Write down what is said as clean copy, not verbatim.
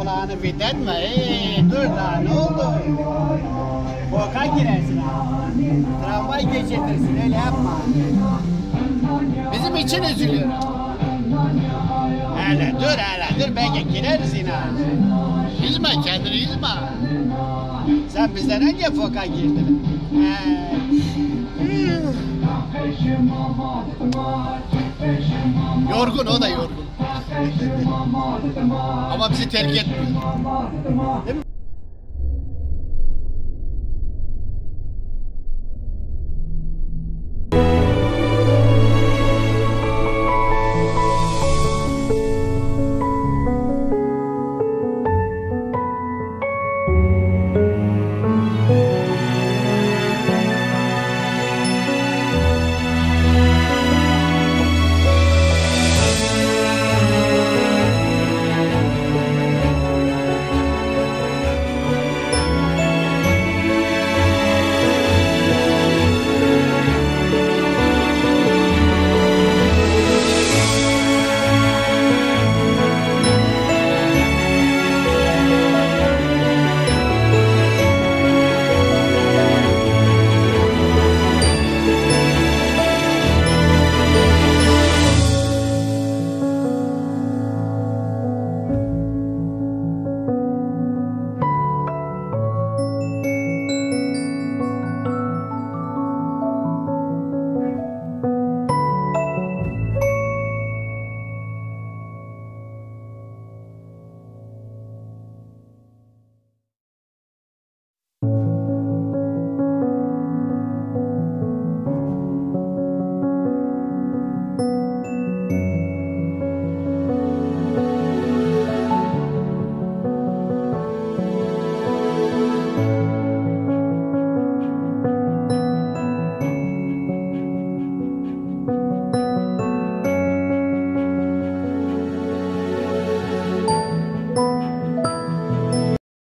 kulağını fitletme. Dur daha ne oldu? Korkak girersin ha. Tramvay geçirtirsin öyle yapma. Bizim için üzülüyorum. Hele dur belki gireriz yine. Üzme kendini üzme. Sen bizden önce foka girdin. Yorgun o da yorgun. Ama bizi terk etmiyor. Değil mi?